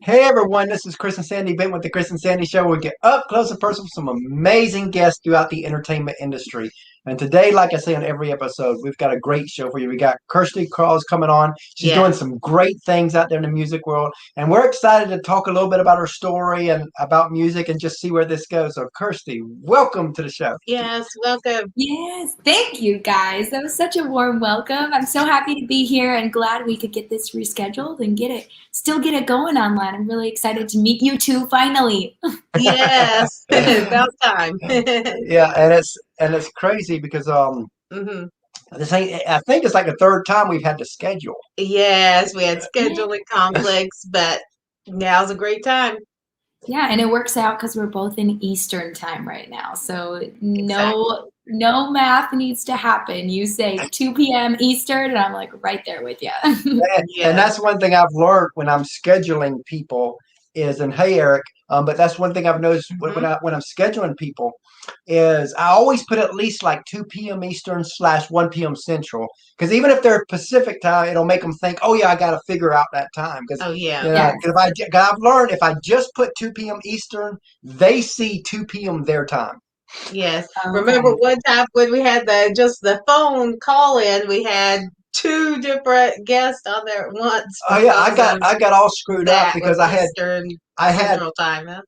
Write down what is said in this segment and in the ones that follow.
Hey everyone, this is Chris and Sandy Bent with the Chris and Sandy Show. We get up close and personal with some amazing guests throughout the entertainment industry. And today, like I say on every episode, we've got a great show for you. We got Kirstie Kraus coming on. She's doing Yes. some great things out there in the music world. And we're excited to talk a little bit about her story and about music and just see where this goes. So Kirstie, welcome to the show. Yes. Welcome. Yes, thank you guys. That was such a warm welcome. I'm so happy to be here and glad we could get this rescheduled and still get it going online. I'm really excited to meet you two finally. Yes. About time. Yeah, and it's crazy because hmm this ain't I think it's like the third time we've had to schedule. Yes, we had Yeah, scheduling conflicts, but now's a great time. yeah, and it works out because we're both in Eastern time right now. So Exactly. no math needs to happen. You say 2 p.m. Eastern, and I'm like right there with you. And Yes. that's one thing I've learned when I'm scheduling people is, and hey, Eric, but that's one thing I've noticed hmm when I'm scheduling people is I always put at least like 2 p.m. Eastern / 1 p.m. Central. Because even if they're Pacific time, it'll make them think, oh, yeah, I got to figure out that time. Because, Oh, yeah. you know, Yes. 'cause I've learned if I just put 2 p.m. Eastern, they see 2 p.m. their time. Yes. Remember Okay. one time when we had the phone call in, we had two different guests on there at once Oh, yeah, I because got I got all screwed up that was because Eastern I had Central Time. Huh?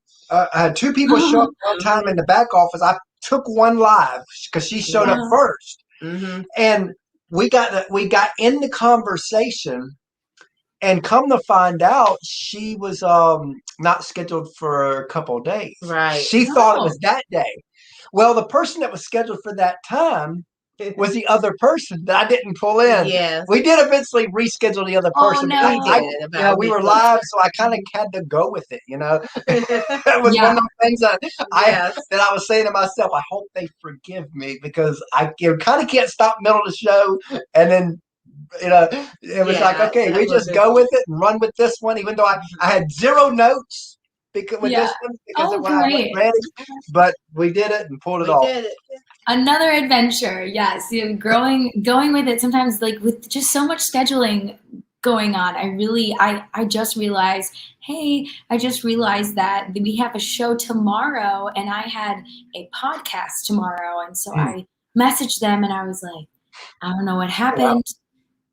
I had two people show up one time hmm in the back office. I took one live because she showed up Yeah. Oh, first, hmm and we got in the conversation. And come to find out, she was not scheduled for a couple of days. Right. She thought it oh, was that day. Well, the person that was scheduled for that time was the other person that I didn't pull in. Yes, We did eventually reschedule the other oh person, but we no. did about a we week were later. live, so I kind of had to go with it. It was one Yeah. of those things Yes. that I was saying to myself, I hope they forgive me because I kind of can't stop middle of the show, and then it was like, Yeah, okay, that we just wasn't. go with it and run with this one, even though I Mhm. had zero notes because with Yeah. this one because Oh, when I wasn't great. ready, but we did it and pulled it We off. did it. Another adventure, yes. Going with it sometimes, like with just so much scheduling going on. I just realized, hey, I just realized that we have a show tomorrow, and I had a podcast tomorrow, and so Hmm. I messaged them, and I was like, I don't know what Oh, wow. happened.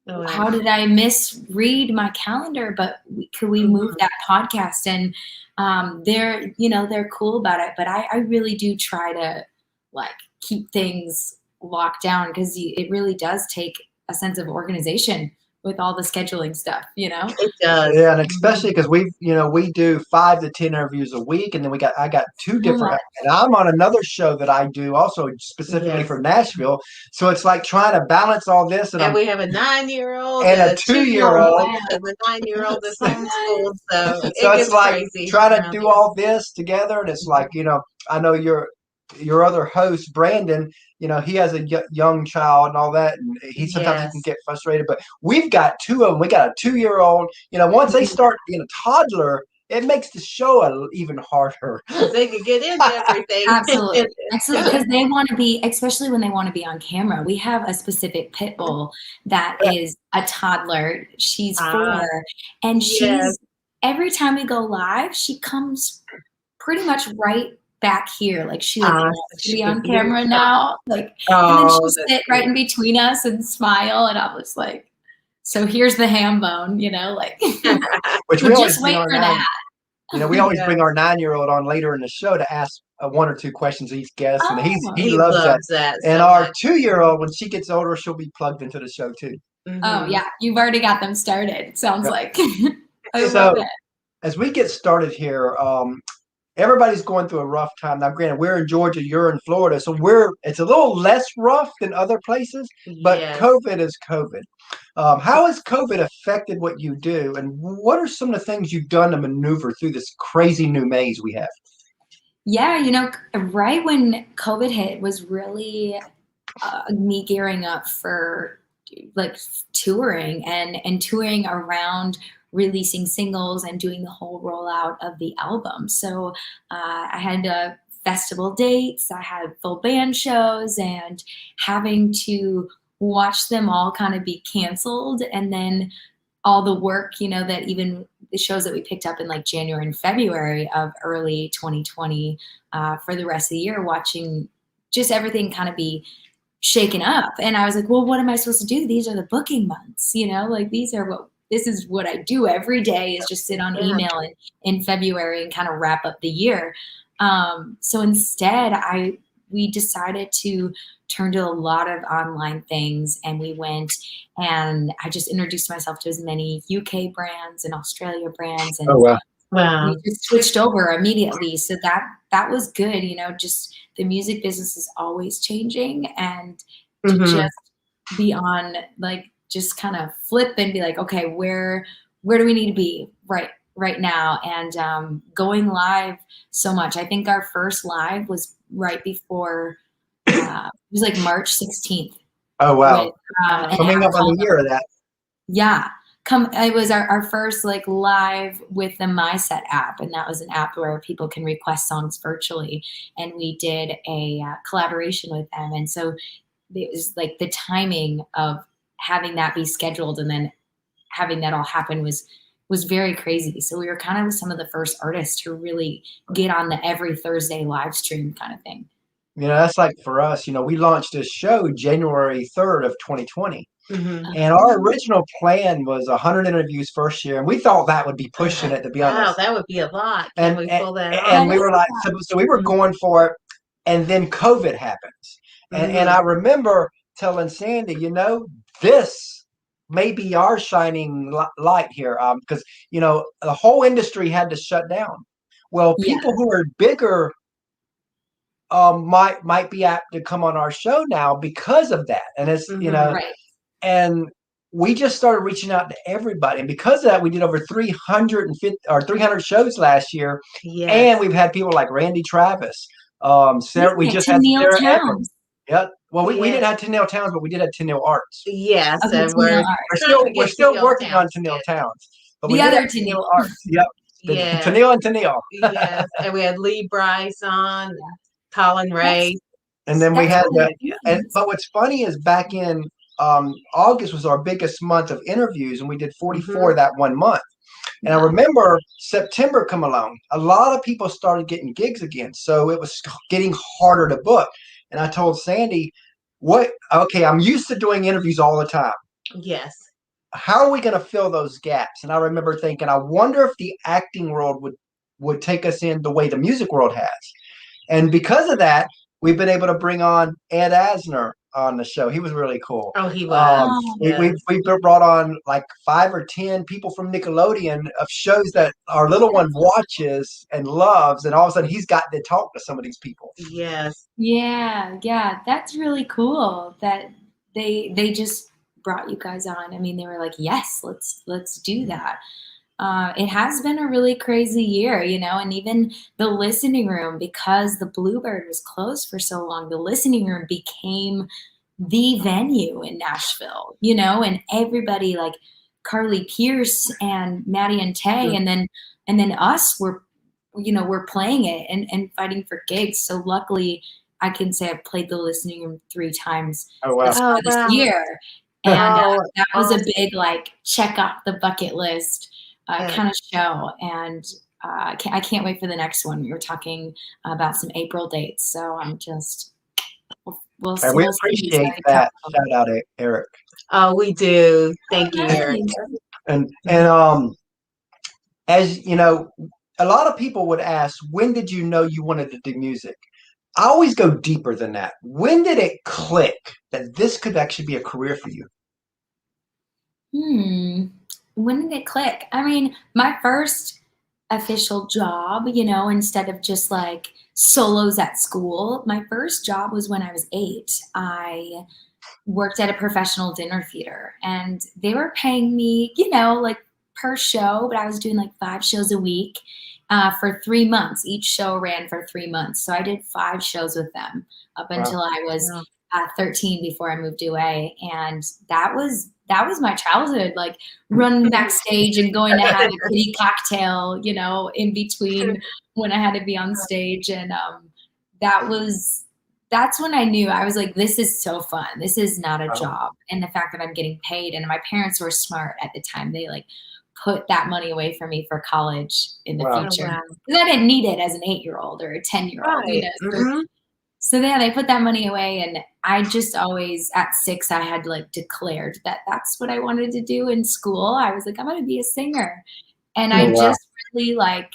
Oh, well. How did I misread my calendar? But could we move Mhm. that podcast? And they're cool about it. But I really do try to like keep things locked down because it really does take a sense of organization with all the scheduling stuff. It does. Yeah, and Mhm. especially because we do 5 to 10 interviews a week, and then I got two So different, much. and I'm on another show that I do also specifically Yes. for Nashville. So it's like trying to balance all this, And we have a 9-year-old and and a a 2 year Oh two-year-old. old, wow. and the 9-year-old is Yes. homeschooled, so So it it's gets like crazy trying to around do here. all this together, and it's like Mhm. I know your other host Brandon. He has a young child and all that, and sometimes he can Yes. get frustrated. But we've got two of them. We got a 2-year-old. Once they Mhm. start being a toddler, it makes the show even harder. Because they could get into everything. Absolutely. Absolutely. Because they want to be, especially when they want to be on camera. We have a specific pit bull that is a toddler. She's Ah, 4. And yes. every time we go live, she comes pretty much right back here. Like she like Ah, so wants to she be could on hear you camera talk. now. And then she'll Oh, that's sit right cool. in between us and smile. And I was like, so here's the ham bone, like, Which so we always just bring wait our for nine. that. We always Yeah. bring our 9-year-old on later in the show to ask one or two questions each guest, and he Oh, He loves that. loves that And so our much. 2-year-old, when she gets older, she'll be plugged into the show too. oh hmm yeah. You've already got them started. Sounds Yep. like. I love So it. as we get started here, everybody's going through a rough time. Now, granted, we're in Georgia, you're in Florida, so it's a little less rough than other places, but Yes. COVID is COVID. How has COVID affected what you do, and what are some of the things you've done to maneuver through this crazy new maze we have? Yeah, right when COVID hit was really me gearing up for like touring and touring around releasing singles and doing the whole rollout of the album. So I had festival dates, I had full band shows, and having to watch them all kind of be canceled, and then all the work that even the shows that we picked up in like January and February of early 2020 for the rest of the year, watching just everything kind of be shaken up. And I was like, well, what am I supposed to do? These are the booking months, like this is what I do every day, is just sit on email in February and kind of wrap up the year. So instead we decided to turn to a lot of online things, and we went and I just introduced myself to as many UK brands and Australia brands, and we just switched over immediately. So that was good. Just the music business is always changing, and to just be on, like, just kind of flip and be like, okay, where do we need to be right now? And going live so much. I think our first live was right before it was like March 16th. Oh, wow. With, coming up on the year of that. Yeah. It was our first like live with the MySet app, and that was an app where people can request songs virtually, and we did a collaboration with them. And so it was like the timing of having that be scheduled and then having that all happen was very crazy. So we were kind of some of the first artists to really get on the every Thursday live stream kind of thing. That's like for us, we launched this show January 3rd of 2020. Mm-hmm. And our original plan was 100 interviews first year, and we thought that would be pushing it, to be honest. Wow, that would be a lot. Can we pull that off? And we were like, so we were going for it, and then COVID happens. And I remember telling Sandy, this may be our shining light here, because, the whole industry had to shut down. Well, people who are bigger might be apt to come on our show now because of that. And it's, Right. And we just started reaching out to everybody. And because of that, we did over 300 shows last year. Yes. And we've had people like Randy Travis. Sarah, we just had Neil Sarah Towns. Evans. Yeah. Well, we didn't have Tenille Towns, but we did have Tenille Arts. Yes. Okay, And we're still working on Tenille Towns. But the other Tenille Arts. Yep. Yeah. Tenille and Tenille. Yes. And we had Lee Bryce on, Colin Ray. And then we had but what's funny is back in August was our biggest month of interviews, and we did 44 that one month. And I remember September come along, a lot of people started getting gigs again, so it was getting harder to book. And I told Sandy, I'm used to doing interviews all the time. Yes. How are we going to fill those gaps? And I remember thinking, I wonder if the acting world would take us in the way the music world has. And because of that, we've been able to bring on Ed Asner on the show. He was really cool. Oh, he was. We brought on like 5 or 10 people from Nickelodeon of shows that our little one watches and loves, and all of a sudden he's got to talk to some of these people. Yes. Yeah. That's really cool that they just brought you guys on. I mean, they were like, yes, let's do that. It has been a really crazy year, and even the listening room, because the Bluebird was closed for so long, the listening room became the venue in Nashville, and everybody like Carly Pierce and Maddie and Tay, and then us were playing it and fighting for gigs. So luckily I can say I've played the listening room 3 times this year. And that was a big, like, check off the bucket list kind of show, and I can't wait for the next one. We were talking about some April dates, so I'm just we'll we appreciate that. Shout out, Eric. Oh, we do. Thank you, Eric. And as you know, a lot of people would ask, when did you know you wanted to do music? I always go deeper than that. When did it click that this could actually be a career for you? When did it click? I mean, my first official job, instead of just like solos at school, my first job was when I was 8. I worked at a professional dinner theater, and they were paying me, like per show, but I was doing like 5 shows a week for 3 months. Each show ran for 3 months. So I did 5 shows with them up until I was 13 before I moved away. And that was my childhood, like running backstage and going to have a kitty cocktail, in between when I had to be on stage. And that's when I knew. I was like, this is so fun. This is not a job. And the fact that I'm getting paid, and my parents were smart at the time. They like put that money away for me for college in the Wow. future. Oh, wow. Because I didn't need it as an 8-year-old or a 10-year-old, you Right. know. Mhm. So yeah, they put that money away, and I just always at 6 I had like declared that that's what I wanted to do in school. I was like, I'm going to be a singer, and Oh, I wow. just really like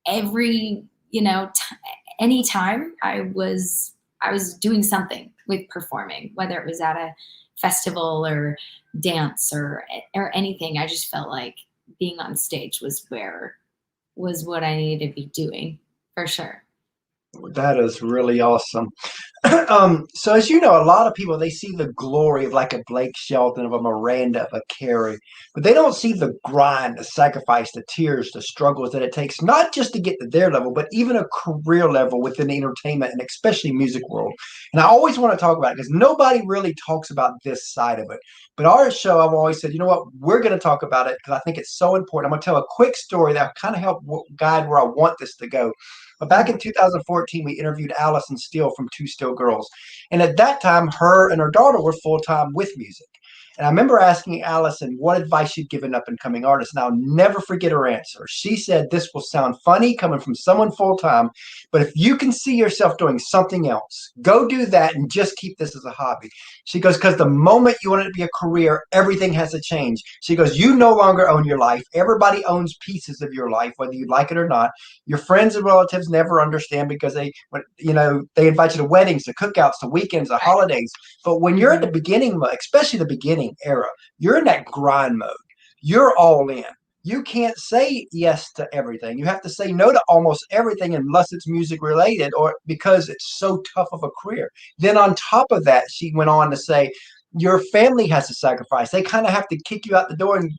every anytime I was doing something with performing, whether it was at a festival or dance or anything. I just felt like being on stage was what I needed to be doing for sure. That is really awesome. So as you know, a lot of people, they see the glory of like a Blake Shelton, of a Miranda, of a Carrie, but they don't see the grind, the sacrifice, the tears, the struggles that it takes, not just to get to their level, but even a career level within the entertainment and especially music world. And I always want to talk about it because nobody really talks about this side of it. But our show, I've always said, you know what, we're going to talk about it because I think it's so important. I'm going to tell a quick story that kind of help guide where I want this to go. But back in 2014, we interviewed Allison Steele from Two Still Girls. And at that time, her and her daughter were full-time with music. And I remember asking Allison what advice she'd given up-and-coming artists. And I'll never forget her answer. She said, this will sound funny coming from someone full-time, but if you can see yourself doing something else, go do that and just keep this as a hobby. She goes, because the moment you want it to be a career, everything has to change. She goes, you no longer own your life. Everybody owns pieces of your life, whether you like it or not. Your friends and relatives never understand because they invite you to weddings, to cookouts, to weekends, to holidays. But when you're in the beginning, especially the beginning era, you're in that grind mode. You're all in. You can't say yes to everything. You have to say no to almost everything unless it's music related or because it's so tough of a career. Then on top of that, she went on to say, your family has to sacrifice. They kind of have to kick you out the door and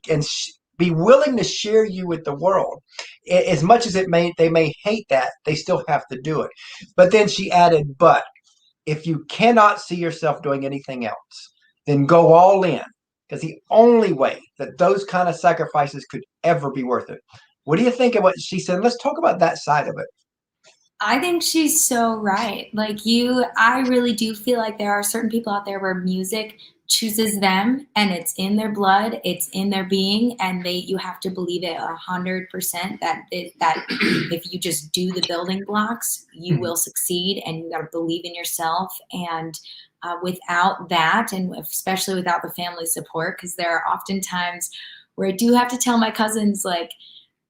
be willing to share you with the world. As much as they may hate that, they still have to do it. But then she added, but if you cannot see yourself doing anything else, then go all in. Because the only way that those kind of sacrifices could ever be worth it. What do you think of what she said? Let's talk about that side of it. I think she's so right. Like I really do feel like there are certain people out there where music chooses them and it's in their blood, it's in their being, and you have to believe it 100% that if you just do the building blocks, you will succeed, and you got to believe in yourself. And without that, and especially without the family support, because there are often times where I do have to tell my cousins, like,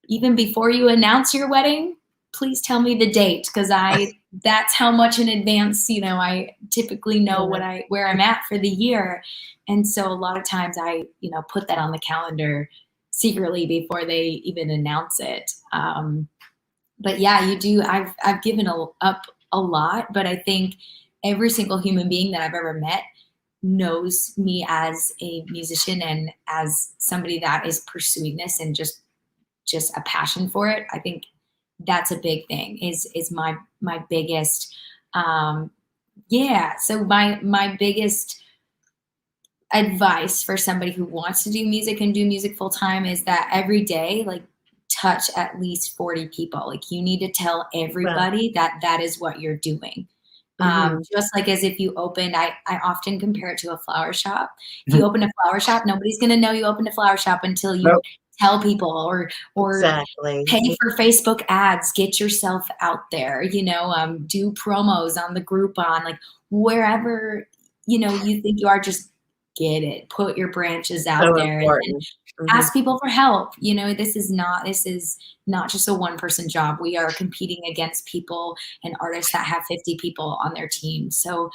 even before you announce your wedding, please tell me the date, because that's how much in advance, I typically know where I'm at for the year. And so a lot of times I, put that on the calendar secretly before they even announce it. But yeah, you do. I've given up a lot, but I think every single human being that I've ever met knows me as a musician and as somebody that is pursuing this and just a passion for it. I think that's a big thing is my biggest so my biggest advice for somebody who wants to do music and do music full time is that every day, like, touch at least 40 people. Like, you need to tell everybody that is what you're doing. Just like as if you opened, I often compare it to a flower shop. If you open a flower shop, nobody's going to know you opened a flower shop until you tell people or pay for Facebook ads, get yourself out there, do promos on the Groupon, like wherever, you think you are, just get it, put your branches out there and ask people for help. This is not just a one-person job. We are competing against people and artists that have 50 people on their team. So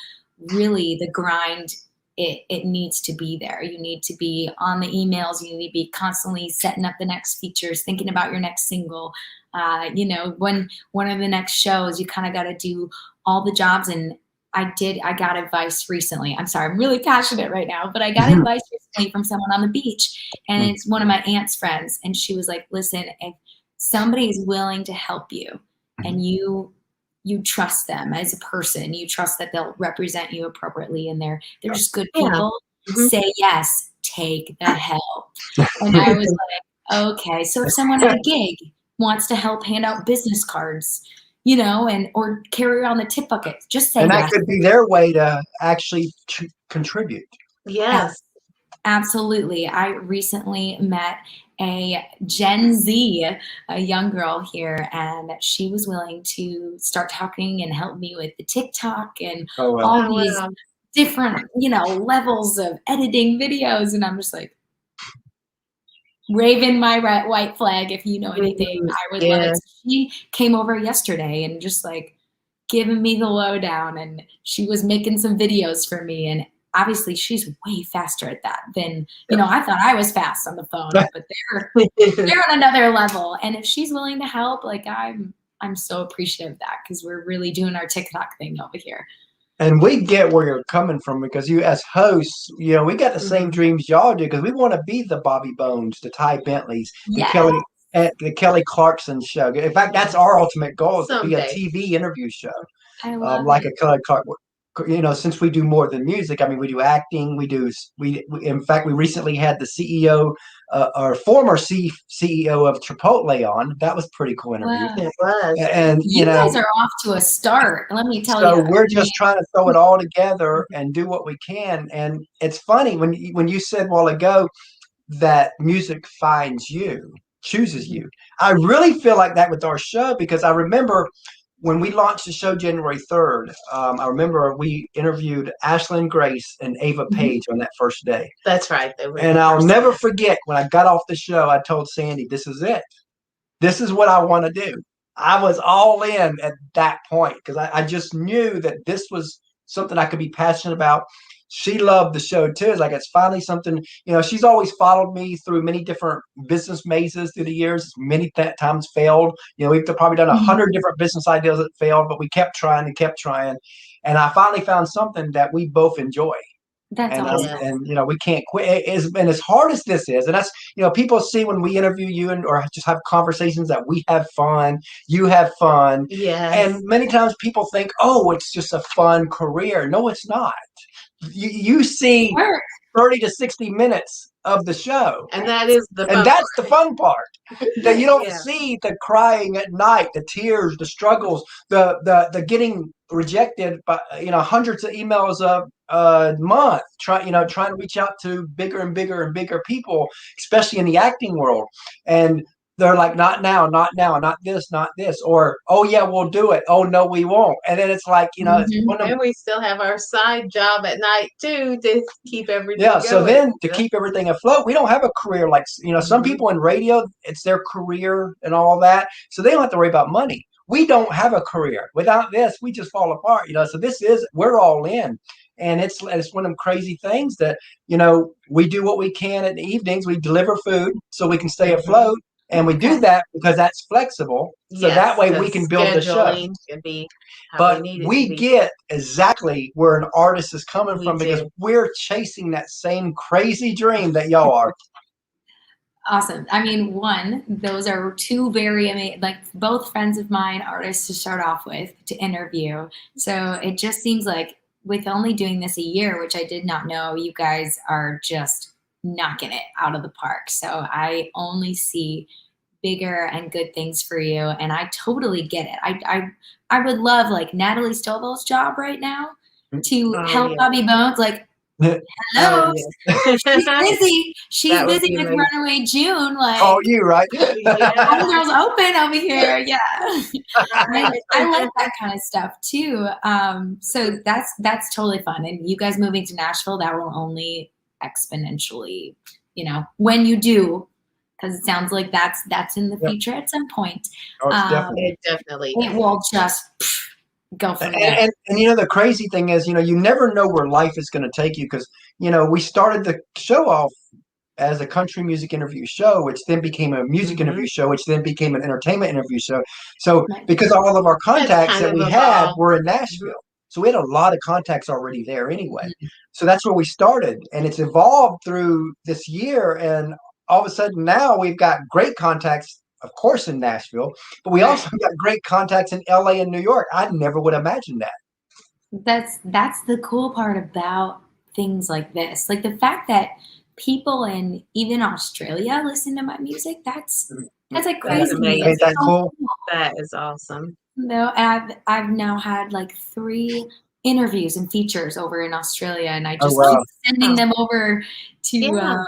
really the grind, it needs to be there. You need to be on the emails. You need to be constantly setting up the next features, thinking about your next single. When one of the next shows, you kind of got to do all the jobs. And I got advice recently. I'm sorry, I'm really passionate right now, but I got advice recently from someone on the beach, and it's one of my aunt's friends. And she was like, listen, if somebody is willing to help you and you trust them as a person, you trust that they'll represent you appropriately and they're just good people, say yes, take the help. And I was like, okay. So if someone at a gig wants to help hand out business cards, or carry around the tip bucket, just say and that yes. could be their way to actually contribute. Yes. Absolutely. I recently met a Gen Z, a young girl here, and she was willing to start talking and help me with the TikTok and Oh well. all Oh, these wow. different, levels of editing videos. And I'm just like, waving my white flag. If you know anything, I would love it. Yeah. So she came over yesterday and just like giving me the lowdown, and she was making some videos for me. And obviously she's way faster at that than, I thought I was fast on the phone, but they're on another level. And if she's willing to help, like I'm so appreciative of that, because we're really doing our TikTok thing over here. And we get where you're coming from, because you, as hosts, we got the same dreams y'all do, because we want to be the Bobby Bones, the Ty Bentleys, the Kelly Clarkson show. In fact, that's our ultimate goal, is to be a TV interview show, I love like it. a Kelly Clark. Since we do more than music, I mean, we do acting. We in fact, we recently had the CEO, or former CEO of Chipotle on. That was a pretty cool interview. Wow. It was. And You guys are off to a start, let me tell you. so we're just trying to throw it all together and do what we can. And it's funny when you said a while ago that music finds you, chooses you. I really feel like that with our show, because I remember when we launched the show January 3rd, I remember we interviewed Ashlyn Grace and Ava Page on that first day. That's right. And I'll never forget, when I got off the show, I told Sandy, this is it. This is what I want to do. I was all in at that point, because I just knew that this was something I could be passionate about. She loved the show too. It's like, it's finally something, she's always followed me through many different business mazes through the years. Many times failed. We've probably done 100 different business ideas that failed, but we kept trying and kept trying. And I finally found something that we both enjoy. That's awesome. And we can't quit. And as hard as this is, and that's, people see when we interview you or just have conversations that we have fun, you have fun. Yes. And many times people think, oh, it's just a fun career. No, it's not. You see 30 to 60 minutes of the show. And that is the fun that's part. the fun part. That you don't see the crying at night, the tears, the struggles, the getting rejected by hundreds of emails a month, trying to reach out to bigger and bigger and bigger people, especially in the acting world. And they're like, not now, not this, or, oh yeah, we'll do it. Oh no, we won't. And then it's like, and we still have our side job at night too, to keep everything going. So then to keep everything afloat, we don't have a career like, some people in radio, it's their career and all that. So they don't have to worry about money. We don't have a career. Without this, we just fall apart, so we're all in. And it's one of them crazy things that, we do what we can in the evenings. We deliver food so we can stay afloat. And we do that because that's flexible. So that way we can build the show. But we get exactly where an artist is coming from, because we're chasing that same crazy dream that y'all are. Awesome. I mean, those are two very amazing, like both friends of mine, artists to start off with, to interview. So it just seems like with only doing this a year, which I did not know, you guys are just knocking it out of the park. So I only see bigger and good things for you, and I totally get it. I would love, like, Natalie Stovall's job right now to help Bobby Bones. Like, hello, she's busy. She's busy with Runaway June. Like, oh, you right? All girls open over here. Yeah, I like that kind of stuff too. So that's totally fun. And you guys moving to Nashville, that will only exponentially, when you do. Because it sounds like that's in the future at some point. Oh, it's definitely. It will just go from there. And the crazy thing is, you never know where life is going to take you, because, we started the show off as a country music interview show, which then became a music interview show, which then became an entertainment interview show. So because all of our contacts that we had were in Nashville. So we had a lot of contacts already there anyway. So that's where we started. And it's evolved through this year. And all of a sudden now we've got great contacts, of course, in Nashville, but we also got great contacts in LA and New York. I never would imagine that. That's the cool part about things like this. Like the fact that people in even Australia listen to my music, that's like crazy. Ain't that cool? That is awesome. No, I've now had like 3 interviews and features over in Australia, and I just wow. keep sending them over to Yeah.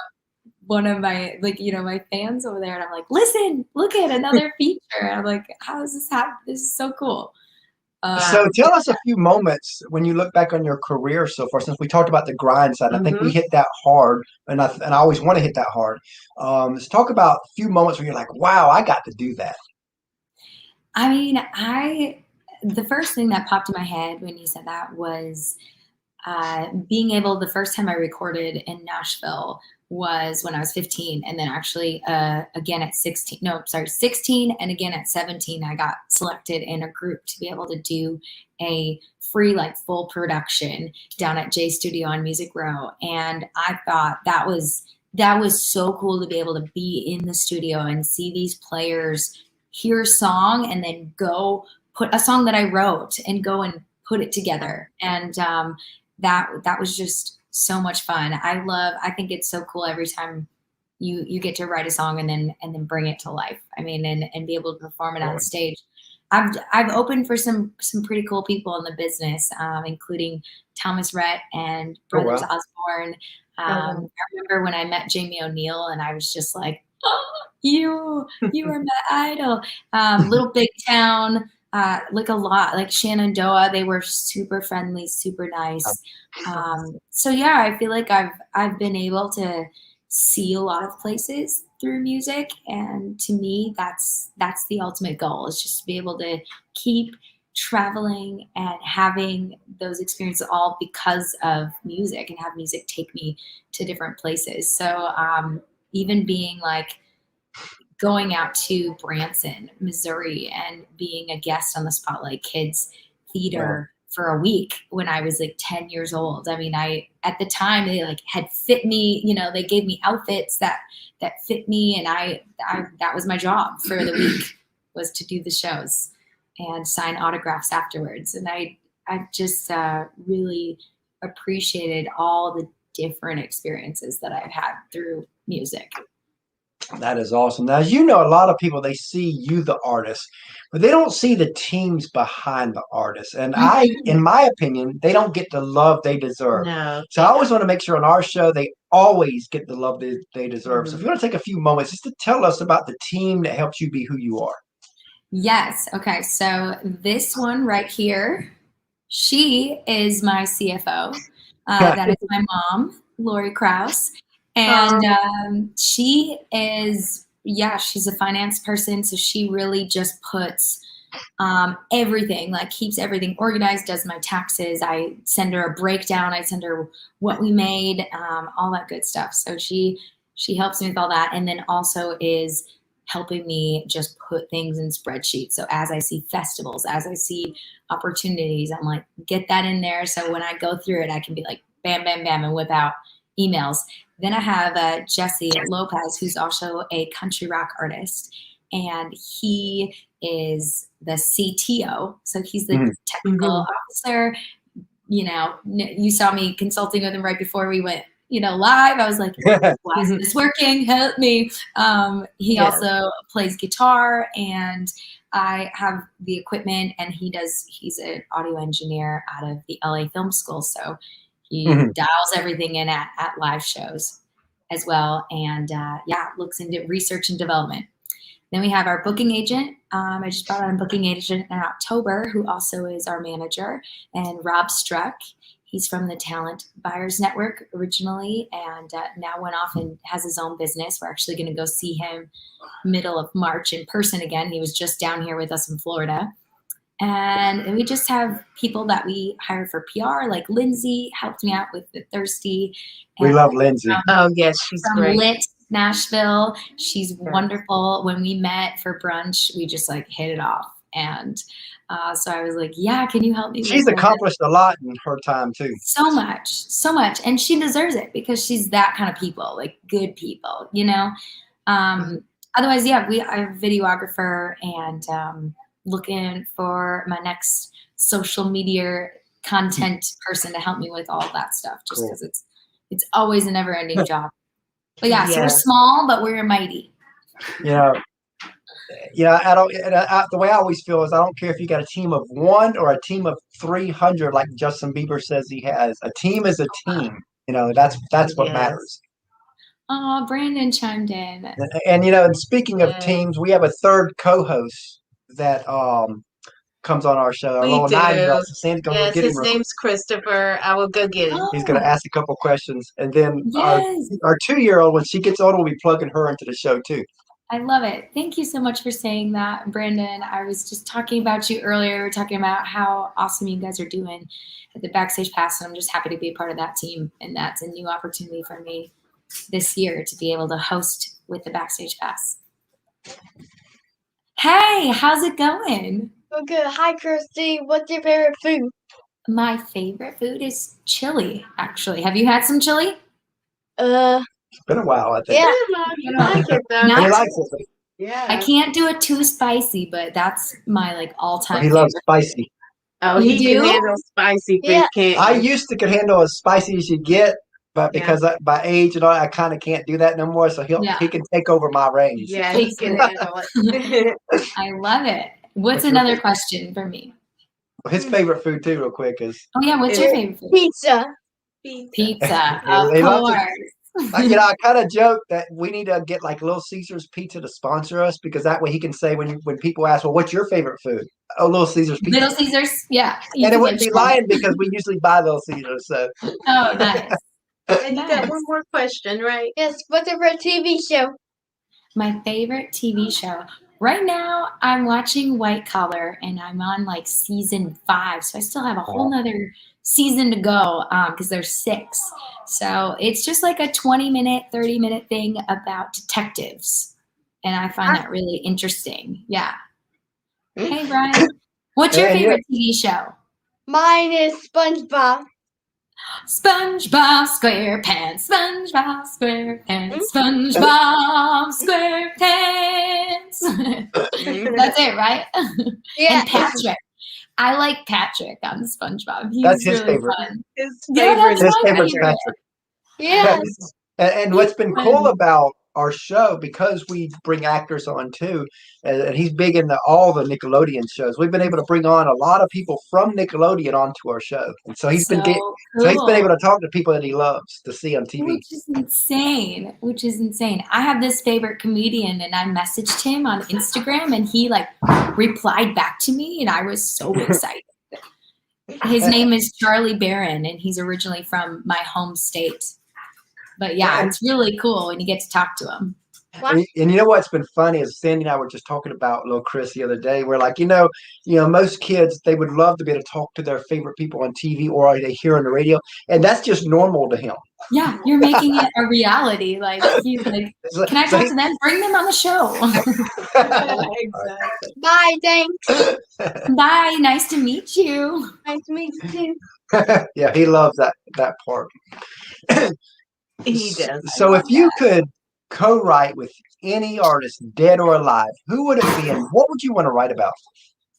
one of my, like, you know, my fans over there, and I'm like, listen, look at another feature. And I'm like, how does this happen? This is so cool. So tell us a few moments when you look back on your career so far, since we talked about the grind side. I think we hit that hard, and I always want to hit that hard. Let's talk about a few moments where you're like, wow, I got to do that. I mean, the first thing that popped in my head when you said that was being able, the first time I recorded in Nashville was when I was 15. And then actually again at 16, 16 and again at 17, I got selected in a group to be able to do a free, like, full production down at J Studio on Music Row. And I thought that was so cool to be able to be in the studio and see these players hear a song and then go put a song that I wrote and go and put it together. And that was just so much fun. I think it's so cool every time you get to write a song and then bring it to life. I mean, and be able to perform it on stage. I've opened for some pretty cool people in the business, including Thomas Rhett and Brothers Osborne. I remember when I met Jamie O'Neill, and I was just like, oh, you are my idol. Little Big Town. Like a lot, like Shenandoah, they were super friendly, super nice. So yeah, I feel like I've been able to see a lot of places through music, and to me, that's the ultimate goal, is just to be able to keep traveling and having those experiences, all because of music, and have music take me to different places. So even being like, going out to Branson, Missouri, and being a guest on the Spotlight Kids Theater for a week when I was like 10 years old. I mean, at the time they like had fit me, you know, they gave me outfits that fit me, and I that was my job for the week, was to do the shows and sign autographs afterwards. And I just really appreciated all the different experiences that I've had through music. That is awesome. Now, as you know, a lot of people, they see you, the artist, but they don't see the teams behind the artist. And in my opinion, they don't get the love they deserve. No. So I always want to make sure on our show, they always get the love they deserve. So if you want to take a few moments just to tell us about the team that helps you be who you are. Yes. Okay. So this one right here, she is my CFO. That is my mom, Laurie Kraus. And she is, she's a finance person. So she really just puts everything, like keeps everything organized, does my taxes. I send her a breakdown. I send her what we made, all that good stuff. So she helps me with all that. And then also is helping me just put things in spreadsheets. So as I see festivals, as I see opportunities, I'm like, get that in there. So when I go through it, I can be like, bam, bam, bam, and whip out emails. Then I have Jesse Lopez, who's also a country rock artist, and he is the CTO. So he's the technical officer. You know, you saw me consulting with him right before we went, live. I was like, why isn't this working? Help me. He also plays guitar, and I have the equipment, and he's an audio engineer out of the LA Film School. So he dials everything in at live shows as well. And looks into research and development. Then we have our booking agent. I just brought on a booking agent in October, who also is our manager, and Rob Struck. He's from the Talent Buyers Network originally, and now went off and has his own business. We're actually going to go see him middle of March in person again. He was just down here with us in Florida. And we just have people that we hire for PR, like Lindsay helped me out with the Thirsty. We love Lindsay. Oh, yes, she's great. Lit Nashville. She's wonderful. When we met for brunch, we just like hit it off. And so I was like, can you help me? She's accomplished a lot in her time too. So much. And she deserves it because she's that kind of people, like good people, Otherwise, I have a videographer, and looking for my next social media content person to help me with all that stuff, just because it's always a never ending job. But so we're small, but we're mighty. Yeah. Yeah, I don't. The way I always feel is I don't care if you got a team of one or a team of 300, like Justin Bieber says he has. A team is a team. That's what Yes. matters. Oh, Brandon chimed in. And speaking of Yes. teams, we have a third co-host that comes on our show. Our We little 9-year-old. do. So Sandy, go Yes, get him his real quick. name's Christopher. I will go get him. He's going to Oh, ask a couple questions, and then yes. our 2-year-old, when she gets older, we'll be plugging her into the show too. I love it. Thank you so much for saying that, Brandon. I was just talking about you earlier. We were talking about how awesome you guys are doing at the Backstage Pass, and I'm just happy to be a part of that team. And that's a new opportunity for me this year to be able to host with the Backstage Pass. Hey, how's it going? Oh, good. Hi, Kirstie. What's your favorite food? My favorite food is chili, actually. Have you had some chili? It's been a while, I think. Yeah. I like it though. He Not- likes it. Yeah. I can't do it too spicy, but that's my like all-time He favorite. loves spicy. Oh, You he do? can handle spicy food, Yeah. can't I he? used to could handle as spicy as you get, but because by age and all, I kind of can't do that no more. So Yeah. he can take over my range. Yeah, he can handle it. I love it. What's What's your another favorite? question for me? His favorite food too, real quick, is Oh yeah, what's your favorite food? Pizza. Pizza, He of loves it. course. I kind of joke that we need to get like Little Caesars Pizza to sponsor us, because that way he can say when people ask, well, what's your favorite food? Oh, Little Caesars Pizza. Little Caesars, yeah. you And it can wouldn't get be shredded. lying because we usually buy Little Caesars. So Oh, nice. And you got Nice. one more question, right? Yes. What's your favorite TV show? My favorite TV show. Right now, I'm watching White Collar, and I'm on like season 5, so I still have a whole nother season to go because there's 6. So it's just like a 20-minute, 30-minute thing about detectives, and I find that really interesting. Yeah. Hey, Brian. What's your And yeah. favorite TV show? Mine is SpongeBob. SpongeBob SquarePants, SpongeBob SquarePants, SpongeBob SquarePants. That's it, right? Yeah. And Patrick. I like Patrick on SpongeBob. He's That's his really favorite. fun. His Yeah, favorite that's his my favorite's favorite. Patrick. Yes. And what's been He's cool fun. about our show, because we bring actors on too, and he's big into all the Nickelodeon shows. We've been able to bring on a lot of people from Nickelodeon onto our show, and so he's been So so he's been cool. able to talk to people that he loves to see on TV. Which is insane. Which is insane. I have this favorite comedian, and I messaged him on Instagram, and he like replied back to me, and I was so excited. His name is Charlie Barron, and he's originally from my home state. But yeah, it's really cool when you get to talk to him. And you know what's been funny is Sandy and I were just talking about little Chris the other day. We're like, most kids, they would love to be able to talk to their favorite people on TV or they hear on the radio, and that's just normal to him. Yeah, you're making it a reality. Like he's like, can I talk to them? Bring them on the show. exactly. Bye. Thanks. Bye. Nice to meet you. Nice to meet you too. Yeah, he loves that part. He does. So if you could co-write with any artist, dead or alive, who would it be, and what would you want to write about?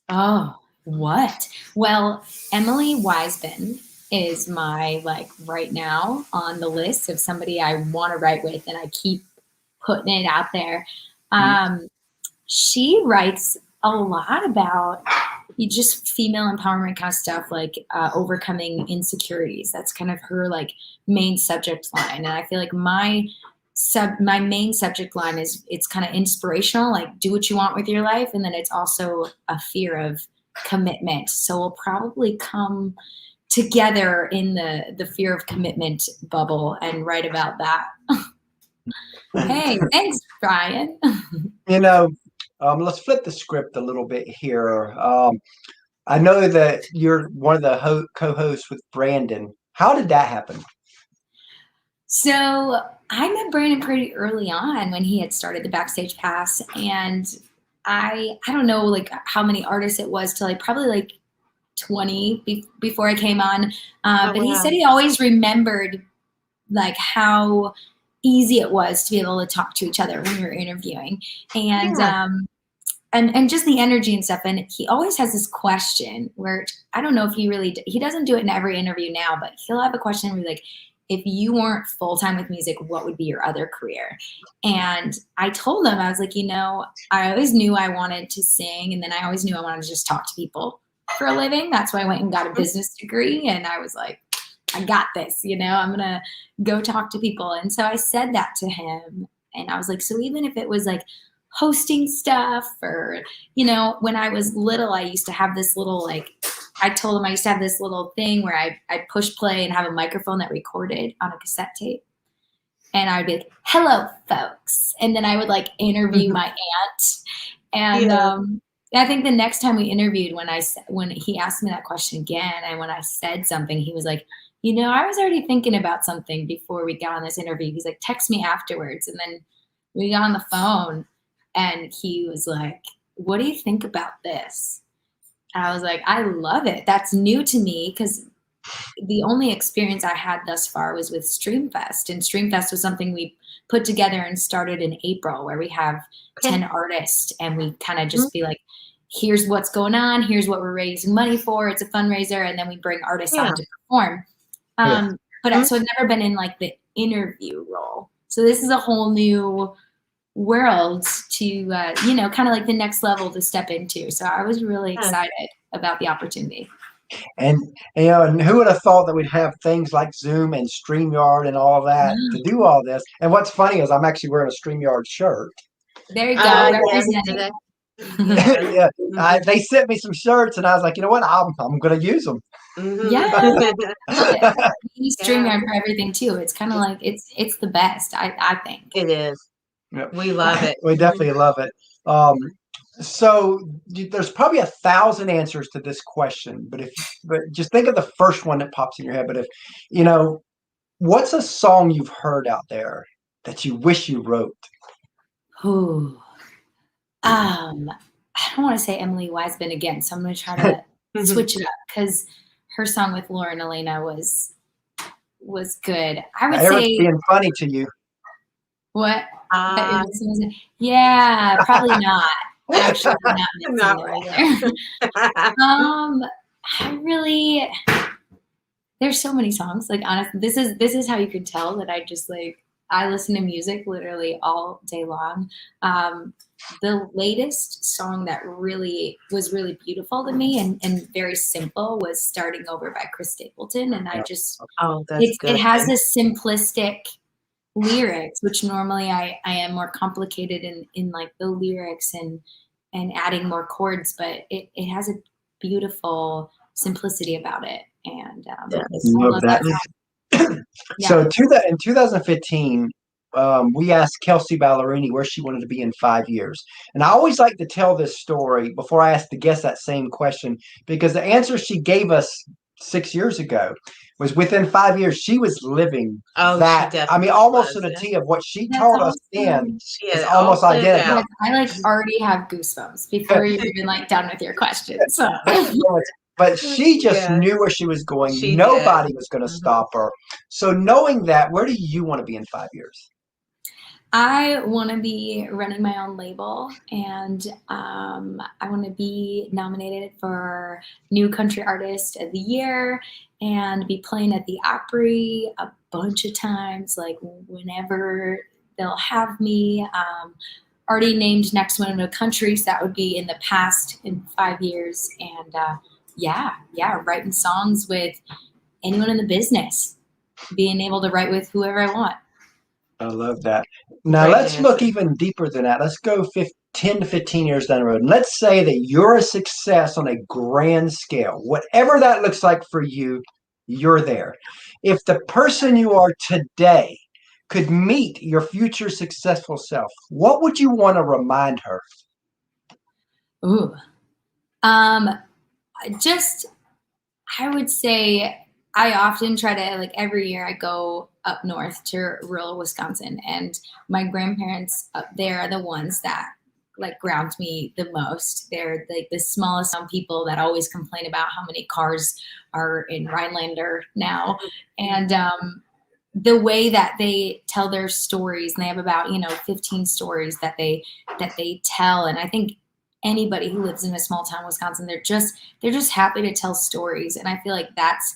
Oh, what? Well, Emily Weisman is my right now on the list of somebody I want to write with, and I keep putting it out there. She writes a lot about just female empowerment kind of stuff, like overcoming insecurities. That's kind of her main subject line, and I feel like my main subject line is it's kind of inspirational, like do what you want with your life, and then it's also a fear of commitment. So we'll probably come together in the fear of commitment bubble and write about that. Hey, thanks, Brian. Let's flip the script a little bit here. I know that you're one of the co-hosts with Brandon. How did that happen? So I met Brandon pretty early on when he had started the Backstage Pass, and I don't know how many artists it was till probably 20 before I came on. But he said he always remembered how easy it was to be able to talk to each other when we were interviewing, and and just the energy and stuff. And he always has this question where I don't know if he doesn't do it in every interview now, but he'll have a question where if you weren't full-time with music, what would be your other career? And I told him, I was like, I always knew I wanted to sing. And then I always knew I wanted to just talk to people for a living. That's why I went and got a business degree. And I was like, I got this, I'm going to go talk to people. And so I said that to him. And I was like, so even if it was like hosting stuff or, when I was little, I used to have this little, I told him I used to have this little thing where I'd push play and have a microphone that recorded on a cassette tape. And I would be like, hello, folks. And then I would interview my aunt. And I think the next time we interviewed, when he asked me that question again, and when I said something, he was like, I was already thinking about something before we got on this interview. He's like, text me afterwards. And then we got on the phone and he was like, what do you think about this? And I was like, I love it. That's new to me because the only experience I had thus far was with Streamfest. And Streamfest was something we put together and started in April, where we have 10 artists and we kind of just be like, here's what's going on. Here's what we're raising money for. It's a fundraiser. And then we bring artists on to perform. But so I've never been in the interview role. So this is a whole new world to, kind of like the next level to step into. So I was really excited about the opportunity. And and who would have thought that we'd have things like Zoom and StreamYard and all that to do all this? And what's funny is I'm actually wearing a StreamYard shirt. There you go. Representing. They sent me some shirts, and I was like, you know what? I'm going to use them. Yeah, we use StreamYard for everything too. It's kind of like it's the best. I think it is. Yep. We love it. We definitely love it. So there's probably 1,000 answers to this question, but just think of the first one that pops in your head. But if what's a song you've heard out there that you wish you wrote? Ooh. I don't want to say Emily Wiseman again, so I'm going to try to switch it up because her song with Lauren Elena was good. I would say being funny to you. What? Yeah, probably not. Actually, not right there. There's so many songs. Honestly, this is how you could tell that I listen to music literally all day long. The latest song that was really beautiful to me and very simple was Starting Over by Chris Stapleton. And I just, that's good. It has this simplistic lyrics, which normally I am more complicated in the lyrics and adding more chords, but it has a beautiful simplicity about it. And I love that song. So in 2015, we asked Kelsey Ballerini where she wanted to be in 5 years. And I always like to tell this story before I ask the guest that same question, because the answer she gave us 6 years ago was within 5 years, she was living that. I mean, almost to the T of what she told us then. She is almost identical. I already have goosebumps before you're even done with your questions. So. But she just knew where she was going. Nobody was going to stop her. So knowing that, where do you want to be in 5 years? I want to be running my own label, and I want to be nominated for New Country Artist of the Year and be playing at the Opry a bunch of times, whenever they'll have me. Already named Next One in the Country, so that would be in the past in 5 years. And writing songs with anyone in the business, being able to write with whoever I want. I love that. Now let's look even deeper than that. Let's go 10 to 15 years down the road. And let's say that you're a success on a grand scale. Whatever that looks like for you, you're there. If the person you are today could meet your future successful self, what would you want to remind her? Ooh. I would say I often try to, every year I go up north to rural Wisconsin, and my grandparents up there are the ones that ground me the most. They're the smallest town people that always complain about how many cars are in Rhinelander now. And the way that they tell their stories, and they have about 15 stories that they tell. And I think anybody who lives in a small town Wisconsin, they're just happy to tell stories. And I feel like that's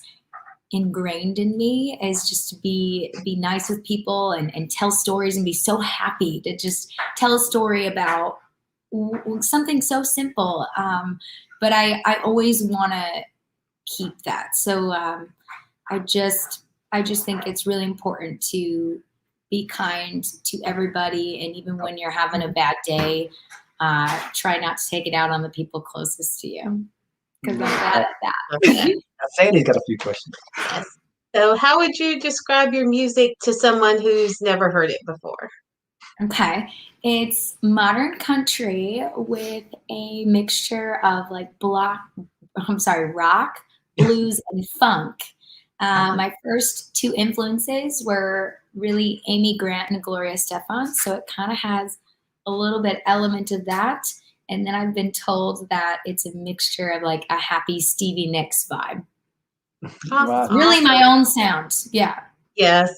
ingrained in me is just to be nice with people and tell stories and be so happy to just tell a story about something so simple. But I always want to keep that. So I just think it's really important to be kind to everybody. And even when you're having a bad day, try not to take it out on the people closest to you. Because I'm bad at that. Okay. Sandy's got a few questions. Yes. So how would you describe your music to someone who's never heard it before? Okay. It's modern country with a mixture of like rock, blues, and funk. My first two influences were really Amy Grant and Gloria Estefan. So it kind of has a little bit element of that. And then I've been told that it's a mixture of like a happy Stevie Nicks vibe. Wow. Really my own sound. Yeah. Yes.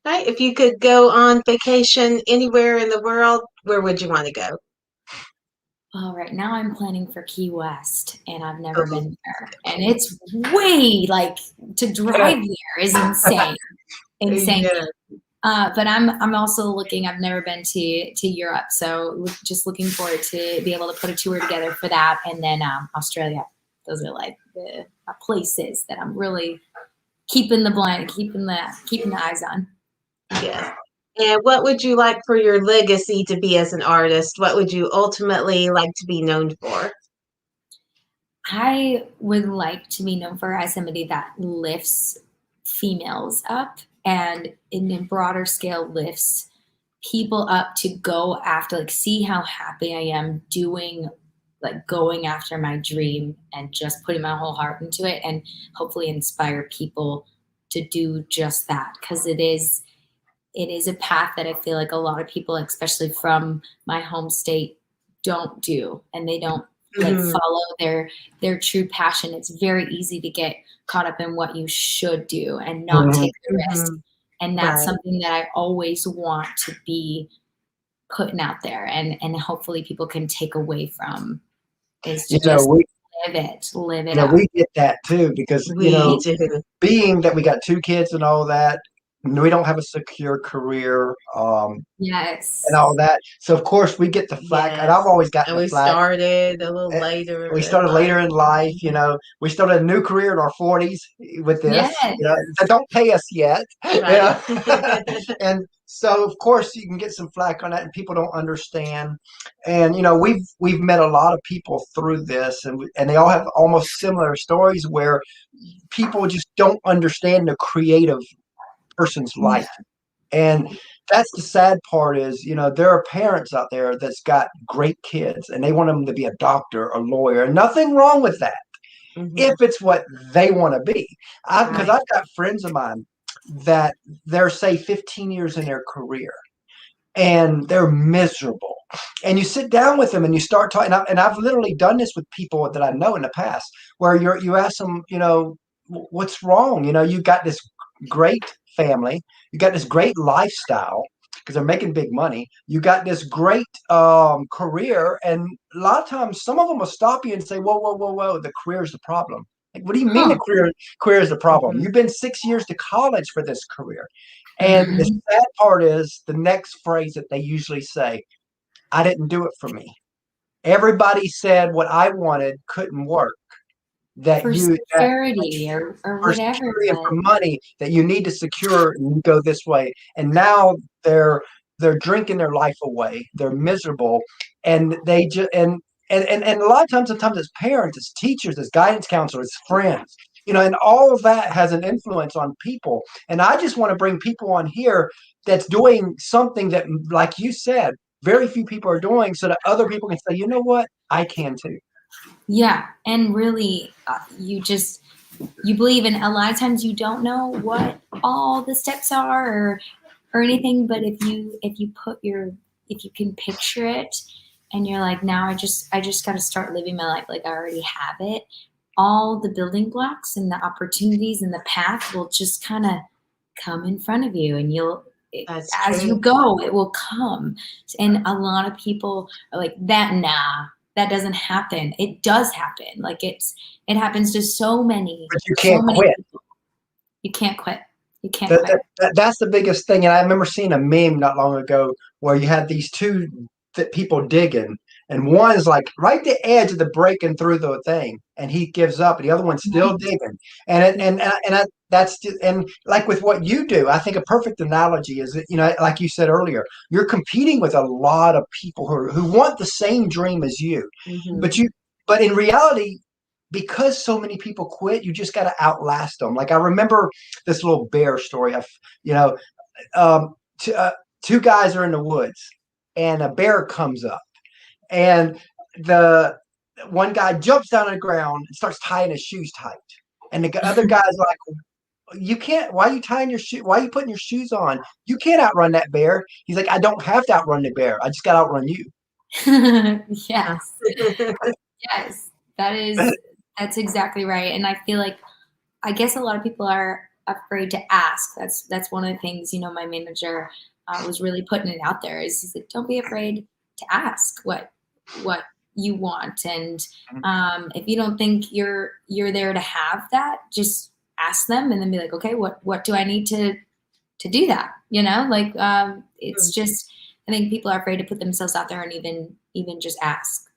Right. If you could go on vacation anywhere in the world, where would you want to go? Well, right now I'm planning for Key West, and I've never been there. And it's way, like, to drive there is insane. Insane. Yeah. But I'm also looking, I've never been to Europe, so just looking forward to be able to put a tour together for that. And then Australia. Those are like the places that I'm really keeping the eyes on. Yes. And what would you like for your legacy to be as an artist? What would you ultimately like to be known for? I would like to be known for as somebody that lifts females up and in a broader scale lifts people up to go after, like, see how happy I am doing, like going after my dream and just putting my whole heart into it, and hopefully inspire people to do just that. Because it is a path that I feel like a lot of people, especially from my home state, don't do, and they don't like follow their true passion. It's very easy to get caught up in what you should do and not take the risk. And that's something that I always want to be putting out there, and hopefully people can take away from, is to just live it up. We get that too, because being that we got two kids and all that, we don't have a secure career, yes, and all that. So of course we get the flack, and I've always gotten the flack. Started a little later. We started later in life. We started a new career in our 40s with this. Yes. They don't pay us yet. Right. And so of course you can get some flack on that, and people don't understand. And we've met a lot of people through this, and they all have almost similar stories where people just don't understand the creative person's life. And that's the sad part is, there are parents out there that's got great kids and they want them to be a doctor, a lawyer, and nothing wrong with that. If it's what they want to be. Because I've got friends of mine that they're, say, 15 years in their career and they're miserable. And you sit down with them and you start talking, and I've literally done this with people that I know in the past, where you ask them, what's wrong? You got this great family, you got this great lifestyle because they're making big money, you got this great career, and a lot of times some of them will stop you and say, whoa, the career is the problem. Like, what do you mean the career is the problem? You've been 6 years to college for this career. And the sad part is the next phrase that they usually say, I didn't do it for me. Everybody said what I wanted couldn't work. That security or whatever, security and for money that you need to secure, and you go this way. And now they're drinking their life away. They're miserable, and they just and a lot of times, sometimes as parents, as teachers, as guidance counselors, as friends, and all of that has an influence on people. And I just want to bring people on here that's doing something that, like you said, very few people are doing, so that other people can say, you know what, I can too. Yeah, and really, you believe in. A lot of times, you don't know what all the steps are or anything. But if you can picture it, and you're like, now I just got to start living my life like I already have it. All the building blocks and the opportunities and the path will just kind of come in front of you, and as you go, it will come. And a lot of people are like, that doesn't happen. It does happen. Like it happens to so many. But you can't quit. People. You can't quit. You can't That, quit. that's the biggest thing. And I remember seeing a meme not long ago where you had these two people digging, and one is like right at the edge of the breaking through the thing, and he gives up, and the other one's still digging. That's just, and like with what you do, I think a perfect analogy is that, like you said earlier, you're competing with a lot of people who want the same dream as you, but in reality, because so many people quit, you just got to outlast them. Like I remember this little bear story of, um, t- uh, two guys are in the woods and a bear comes up, and the one guy jumps down on the ground and starts tying his shoes tight. And the other guy's like, you can't, why are you tying your shoe? Why are you putting your shoes on? You can't outrun that bear. He's like, I don't have to outrun the bear. I just got to outrun you. Yes. Yes. That's exactly right. And I feel like, I guess a lot of people are afraid to ask. That's one of the things, my manager was really putting it out there is like, don't be afraid to ask what you want. And if you don't think you're there to have that, just ask them and then be like, okay, what do I need to do that? It's just, I think people are afraid to put themselves out there and even just ask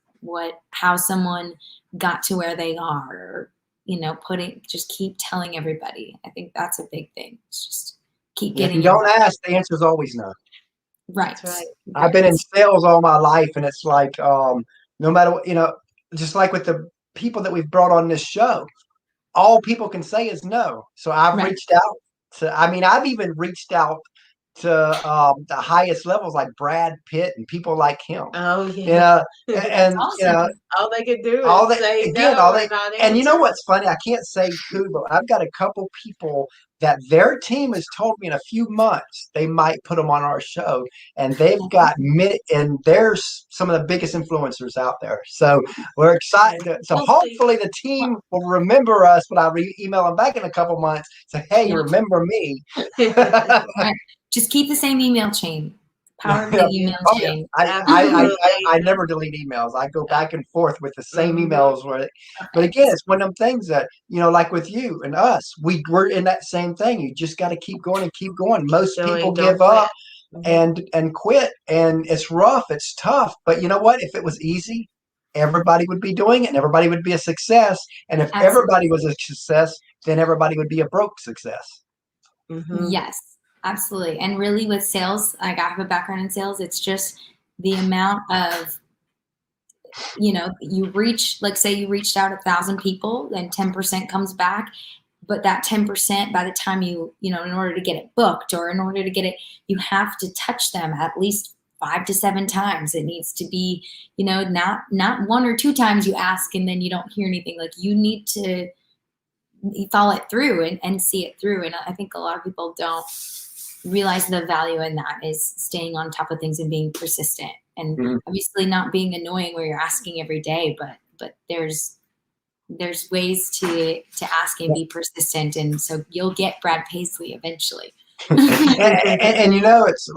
how someone got to where they are, or, just keep telling everybody. I think that's a big thing. It's just keep getting. If you don't ask, the answer is always no. Right. That's right. I've been in sales all my life, and it's like, no matter what, just like with the people that we've brought on this show, all people can say is no. So I've reached out I've even reached out to the highest levels like Brad Pitt and people like him. Oh yeah. And awesome. All they could do is say no or not answer. And you know what's funny? I can't say who, but I've got a couple people that their team has told me in a few months they might put them on our show, and they've got and there's some of the biggest influencers out there. So we're excited. So hopefully the team will remember us when I email them back in a couple months. Say, hey, remember me? Just keep the same email chain. Power of the email chain. I never delete emails. I go back and forth with the same emails. But again, it's one of them things that, like with you and us, we're in that same thing. You just got to keep going and keep going. Most people give up and quit, and it's rough. It's tough. But you know what? If it was easy, everybody would be doing it and everybody would be a success. And if everybody was a success, then everybody would be a broke success. Yes. Absolutely. And really with sales, like I have a background in sales, it's just the amount of, you reach, like say you reached out 1,000 people, then 10% comes back. But that 10%, by the time in order to get it booked or in order to get it, you have to touch them at least 5 to 7 times. It needs to be, not 1 or 2 times you ask and then you don't hear anything. Like you need to follow it through and see it through. And I think a lot of people don't realize the value in that is staying on top of things and being persistent, and obviously not being annoying where you're asking every day, but there's ways to ask and be persistent, and so you'll get Brad Paisley eventually. and it's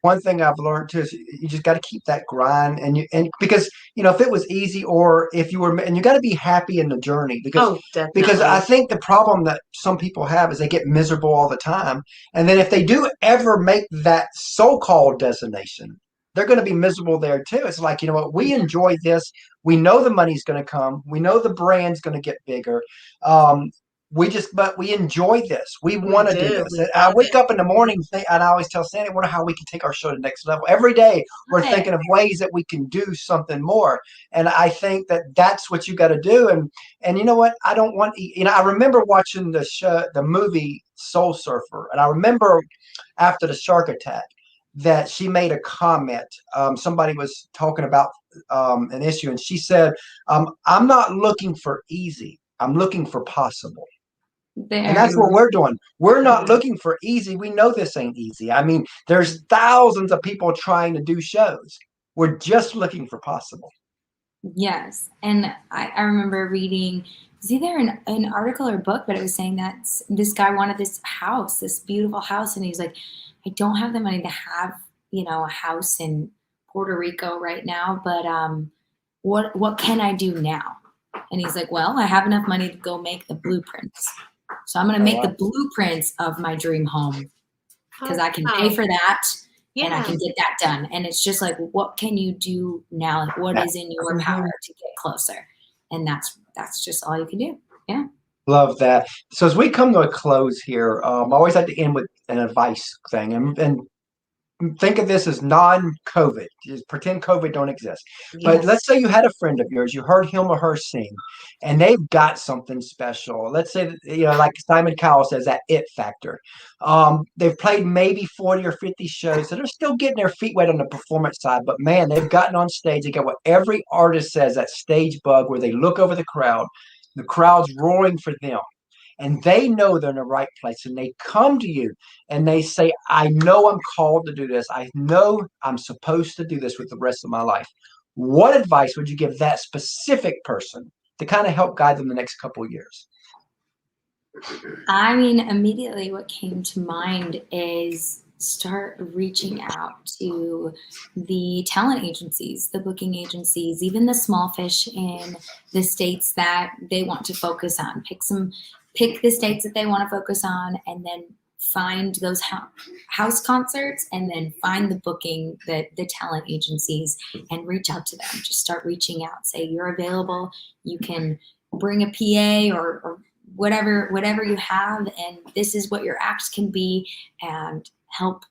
one thing I've learned too is you just got to keep that grind, and because if it was easy, or if you were, and you got to be happy in the journey, because I think the problem that some people have is they get miserable all the time, and then if they do ever make that so-called destination, they're going to be miserable there too. It's like, what, we enjoy this, we know the money's going to come, we know the brand's going to get bigger. But we enjoy this. We want to do this. I wake up in the morning and I always tell Sandy, I wonder how we can take our show to the next level. Every day we're thinking of ways that we can do something more. And I think that that's what you got to do. And you know what? I don't want, I remember watching the movie Soul Surfer. And I remember after the shark attack that she made a comment. Somebody was talking about an issue, and she said, I'm not looking for easy. I'm looking for possible. And that's what we're doing. We're not looking for easy. We know this ain't easy. I mean, there's thousands of people trying to do shows. We're just looking for possible. Yes. And I remember reading, it was either an article or book, but it was saying that this guy wanted this beautiful house. And he's like, I don't have the money to have, a house in Puerto Rico right now, but what can I do now? And he's like, well, I have enough money to go make the blueprints. So I'm going to make the blueprints of my dream home because I can pay for that and I can get that done. And it's just like, what can you do now? Like, what is in your power to get closer? And that's just all you can do. Yeah. Love that. So as we come to a close here, I always like to end with an advice thing, and think of this as non-COVID. Just pretend COVID don't exist. But let's say you had a friend of yours, you heard him or her sing, and they've got something special. Let's say that, like Simon Cowell says, that it factor. They've played maybe 40 or 50 shows, so they're still getting their feet wet on the performance side. But man, they've gotten on stage. They got what every artist says, that stage bug, where they look over the crowd's roaring for them. And they know they're in the right place, and they come to you and they say, I know I'm called to do this. I know I'm supposed to do this with the rest of my life. What advice would you give that specific person to kind of help guide them the next couple of years? I mean, immediately what came to mind is start reaching out to the talent agencies, the booking agencies, even the small fish in the states that they want to focus on. Pick the states that they want to focus on, and then find those house concerts, and then find the booking, the talent agencies, and reach out to them. Just start reaching out. Say you're available. You can bring a PA or whatever you have, and this is what your act can be, and help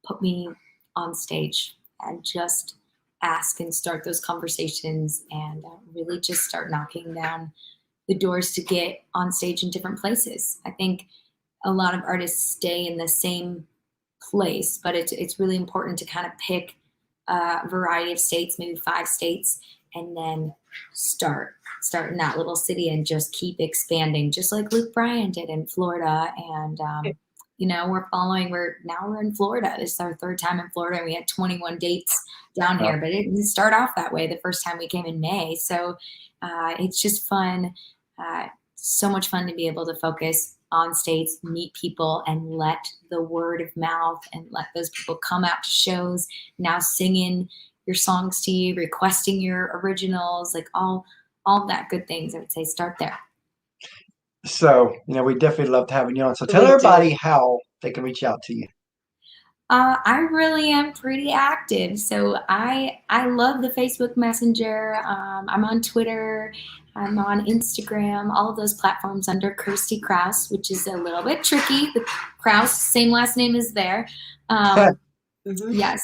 put me on stage. And just ask and start those conversations, and really just start knocking down the doors to get on stage in different places. I think a lot of artists stay in the same place, but it's really important to kind of pick a variety of states, maybe 5 states, and then start in that little city and just keep expanding, just like Luke Bryan did in Florida. And we're in Florida. This is our 3rd time in Florida, and we had 21 dates down here, but it didn't start off that way the first time we came in May. So it's just fun. So much fun to be able to focus on stage, meet people, and let the word of mouth and let those people come out to shows, now singing your songs to you, requesting your originals, like all that good things. I would say start there. So, we definitely loved having you on. So tell everybody how they can reach out to you. I really am pretty active. So I love the Facebook Messenger. I'm on Twitter. I'm on Instagram, all of those platforms under Kirstie Kraus, which is a little bit tricky. The Kraus, same last name is there. Yes.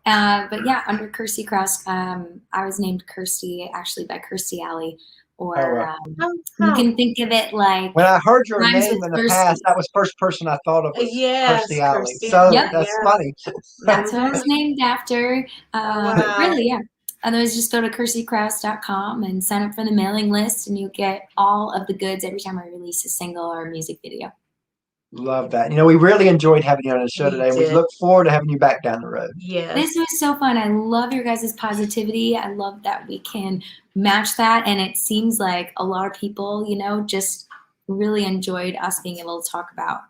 But yeah, under Kirstie Kraus, I was named Kirstie actually by Kirstie Alley. Or you can think of it like, when I heard your name in the past, that was first person I thought of was Kirstie Alley. So that's funny. That's what I was named after. But really, yeah. Otherwise, just go to KirstieKraus.com and sign up for the mailing list, and you'll get all of the goods every time I release a single or a music video. Love that. We really enjoyed having you on the show today, and we look forward to having you back down the road. Yes. This was so fun. I love your guys' positivity. I love that we can match that, and it seems like a lot of people, just really enjoyed us being able to talk about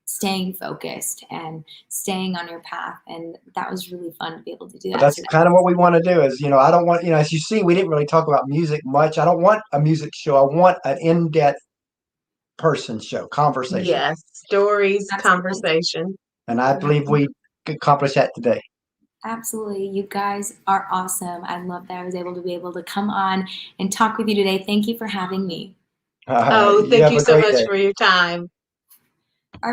staying focused and staying on your path, and that was really fun to be able to do that. That's kind of what we want to do is, I don't want, as you see, we didn't really talk about music much. I don't want a music show. I want an in-depth person show, conversation. Yes, stories, conversation. And I believe we accomplished that today. Absolutely. You guys are awesome. I love that I was able to come on and talk with you today. Thank you for having me. Thank you so much for your time.